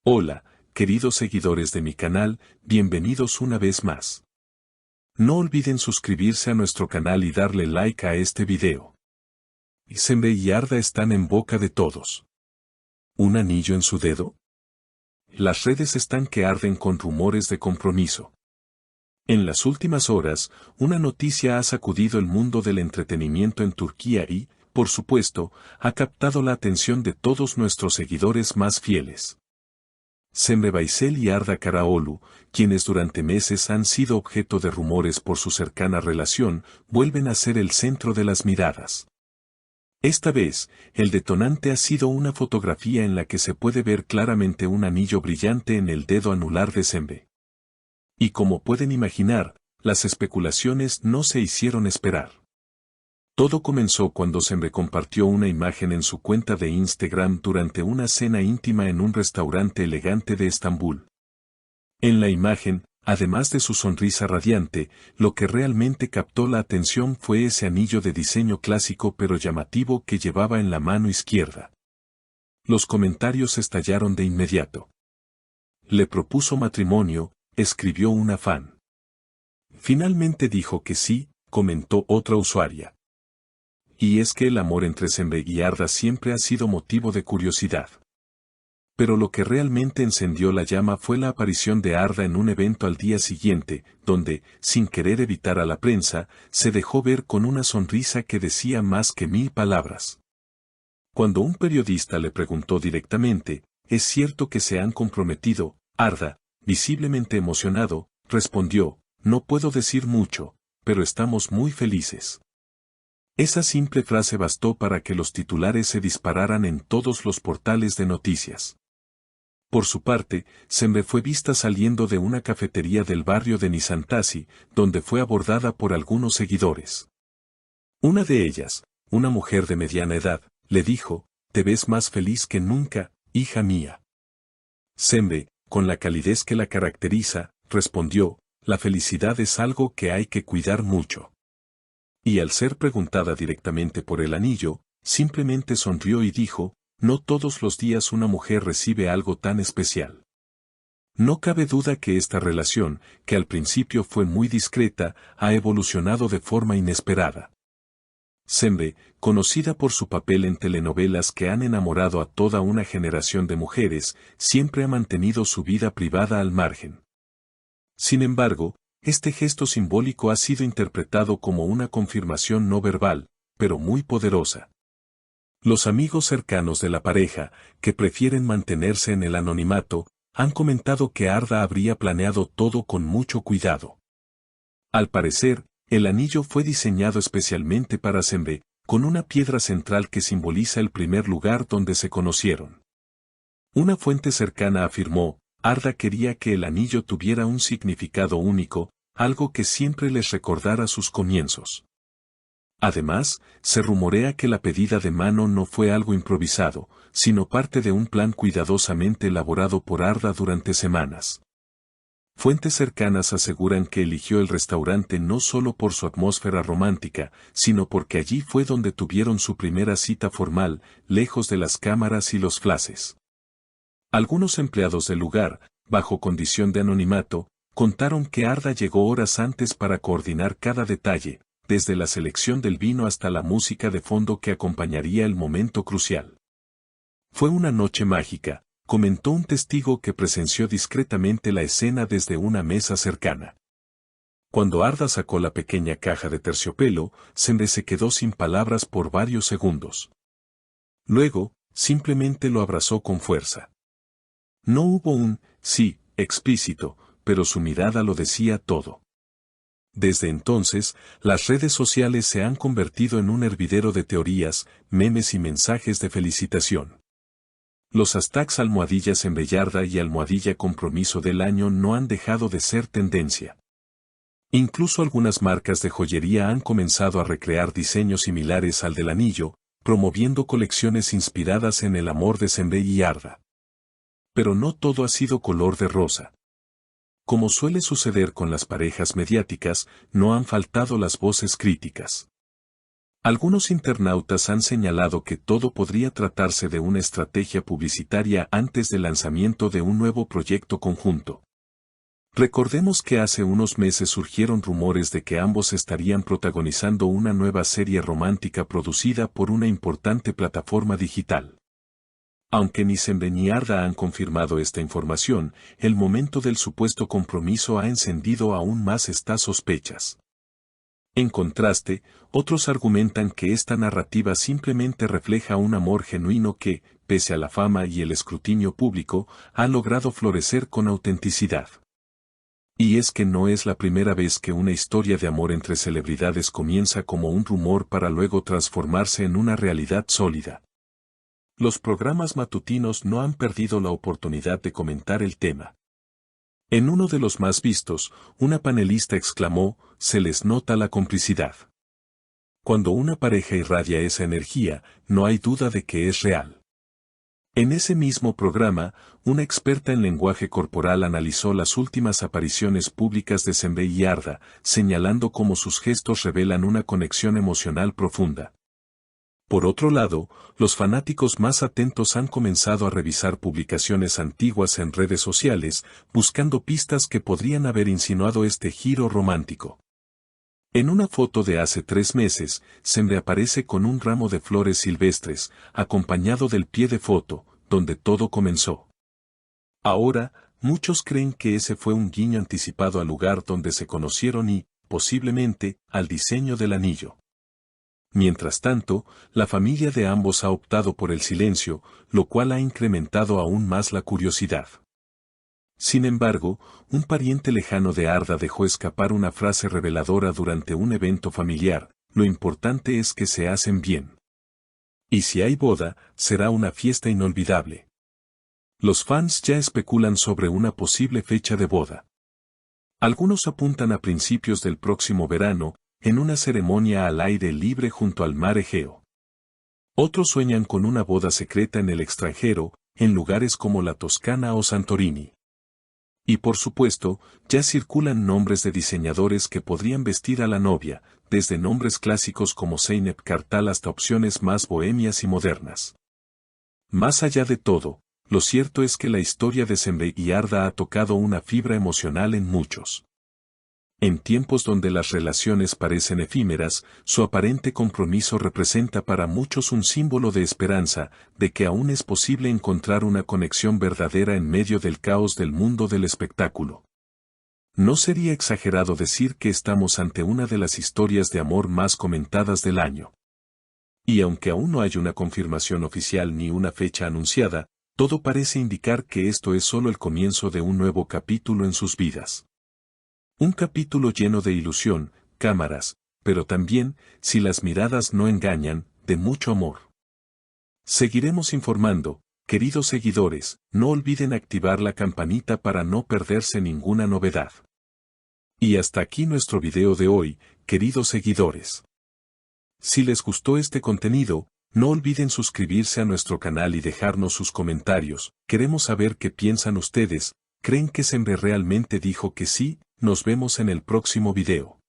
Hola, queridos seguidores de mi canal, bienvenidos una vez más. No olviden suscribirse a nuestro canal y darle like a este video. Sembe y Arda están en boca de todos. ¿Un anillo en su dedo? Las redes están que arden con rumores de compromiso. En las últimas horas, una noticia ha sacudido el mundo del entretenimiento en Turquía y, por supuesto, ha captado la atención de todos nuestros seguidores más fieles. Sembe Baysel y Arda Karaoğlu, quienes durante meses han sido objeto de rumores por su cercana relación, vuelven a ser el centro de las miradas. Esta vez, el detonante ha sido una fotografía en la que se puede ver claramente un anillo brillante en el dedo anular de Sembe. Y como pueden imaginar, las especulaciones no se hicieron esperar. Todo comenzó cuando Sembe compartió una imagen en su cuenta de Instagram durante una cena íntima en un restaurante elegante de Estambul. En la imagen, además de su sonrisa radiante, lo que realmente captó la atención fue ese anillo de diseño clásico pero llamativo que llevaba en la mano izquierda. Los comentarios estallaron de inmediato. Le propuso matrimonio, escribió una fan. Finalmente dijo que sí, comentó otra usuaria. Y es que el amor entre Sembe y Arda siempre ha sido motivo de curiosidad. Pero lo que realmente encendió la llama fue la aparición de Arda en un evento al día siguiente, donde, sin querer evitar a la prensa, se dejó ver con una sonrisa que decía más que 1000 palabras. Cuando un periodista le preguntó directamente, ¿es cierto que se han comprometido? Arda, visiblemente emocionado, respondió, no puedo decir mucho, pero estamos muy felices. Esa simple frase bastó para que los titulares se dispararan en todos los portales de noticias. Por su parte, Sembe fue vista saliendo de una cafetería del barrio de Nişantaşı, donde fue abordada por algunos seguidores. Una de ellas, una mujer de mediana edad, le dijo, «Te ves más feliz que nunca, hija mía». Sembe, con la calidez que la caracteriza, respondió, «La felicidad es algo que hay que cuidar mucho». Y al ser preguntada directamente por el anillo, simplemente sonrió y dijo, no todos los días una mujer recibe algo tan especial. No cabe duda que esta relación, que al principio fue muy discreta, ha evolucionado de forma inesperada. Sembe, conocida por su papel en telenovelas que han enamorado a toda una generación de mujeres, siempre ha mantenido su vida privada al margen. Sin embargo, este gesto simbólico ha sido interpretado como una confirmación no verbal, pero muy poderosa. Los amigos cercanos de la pareja, que prefieren mantenerse en el anonimato, han comentado que Arda habría planeado todo con mucho cuidado. Al parecer, el anillo fue diseñado especialmente para Sembe, con una piedra central que simboliza el primer lugar donde se conocieron. Una fuente cercana afirmó, Arda quería que el anillo tuviera un significado único, algo que siempre les recordara sus comienzos. Además, se rumorea que la pedida de mano no fue algo improvisado, sino parte de un plan cuidadosamente elaborado por Arda durante semanas. Fuentes cercanas aseguran que eligió el restaurante no solo por su atmósfera romántica, sino porque allí fue donde tuvieron su primera cita formal, lejos de las cámaras y los flashes. Algunos empleados del lugar, bajo condición de anonimato, contaron que Arda llegó horas antes para coordinar cada detalle, desde la selección del vino hasta la música de fondo que acompañaría el momento crucial. Fue una noche mágica, comentó un testigo que presenció discretamente la escena desde una mesa cercana. Cuando Arda sacó la pequeña caja de terciopelo, Sembe se quedó sin palabras por varios segundos. Luego, simplemente lo abrazó con fuerza. No hubo un sí explícito, pero su mirada lo decía todo. Desde entonces, las redes sociales se han convertido en un hervidero de teorías, memes y mensajes de felicitación. Los hashtags #Sembe y Arda y #compromiso del año no han dejado de ser tendencia. Incluso algunas marcas de joyería han comenzado a recrear diseños similares al del anillo, promoviendo colecciones inspiradas en el amor de Sembe y Arda. Pero no todo ha sido color de rosa. Como suele suceder con las parejas mediáticas, no han faltado las voces críticas. Algunos internautas han señalado que todo podría tratarse de una estrategia publicitaria antes del lanzamiento de un nuevo proyecto conjunto. Recordemos que hace unos meses surgieron rumores de que ambos estarían protagonizando una nueva serie romántica producida por una importante plataforma digital. Aunque ni Sembe ni Arda han confirmado esta información, el momento del supuesto compromiso ha encendido aún más estas sospechas. En contraste, otros argumentan que esta narrativa simplemente refleja un amor genuino que, pese a la fama y el escrutinio público, ha logrado florecer con autenticidad. Y es que no es la primera vez que una historia de amor entre celebridades comienza como un rumor para luego transformarse en una realidad sólida. Los programas matutinos no han perdido la oportunidad de comentar el tema. En uno de los más vistos, una panelista exclamó: "Se les nota la complicidad". Cuando una pareja irradia esa energía, no hay duda de que es real. En ese mismo programa, una experta en lenguaje corporal analizó las últimas apariciones públicas de Sembe y Arda, señalando cómo sus gestos revelan una conexión emocional profunda. Por otro lado, los fanáticos más atentos han comenzado a revisar publicaciones antiguas en redes sociales, buscando pistas que podrían haber insinuado este giro romántico. En una foto de hace 3 meses, Sembe aparece con un ramo de flores silvestres, acompañado del pie de foto, donde todo comenzó. Ahora, muchos creen que ese fue un guiño anticipado al lugar donde se conocieron y, posiblemente, al diseño del anillo. Mientras tanto, la familia de ambos ha optado por el silencio, lo cual ha incrementado aún más la curiosidad. Sin embargo, un pariente lejano de Arda dejó escapar una frase reveladora durante un evento familiar: "Lo importante es que se hacen bien. Y si hay boda, será una fiesta inolvidable". Los fans ya especulan sobre una posible fecha de boda. Algunos apuntan a principios del próximo verano, en una ceremonia al aire libre junto al mar Egeo. Otros sueñan con una boda secreta en el extranjero, en lugares como la Toscana o Santorini. Y por supuesto, ya circulan nombres de diseñadores que podrían vestir a la novia, desde nombres clásicos como Zeynep Kartal hasta opciones más bohemias y modernas. Más allá de todo, lo cierto es que la historia de Sembe y Arda ha tocado una fibra emocional en muchos. En tiempos donde las relaciones parecen efímeras, su aparente compromiso representa para muchos un símbolo de esperanza, de que aún es posible encontrar una conexión verdadera en medio del caos del mundo del espectáculo. No sería exagerado decir que estamos ante una de las historias de amor más comentadas del año. Y aunque aún no hay una confirmación oficial ni una fecha anunciada, todo parece indicar que esto es solo el comienzo de un nuevo capítulo en sus vidas. Un capítulo lleno de ilusión, cámaras, pero también, si las miradas no engañan, de mucho amor. Seguiremos informando, queridos seguidores, no olviden activar la campanita para no perderse ninguna novedad. Y hasta aquí nuestro video de hoy, queridos seguidores. Si les gustó este contenido, no olviden suscribirse a nuestro canal y dejarnos sus comentarios. Queremos saber qué piensan ustedes. ¿Creen que Sembe realmente dijo que sí? Nos vemos en el próximo video.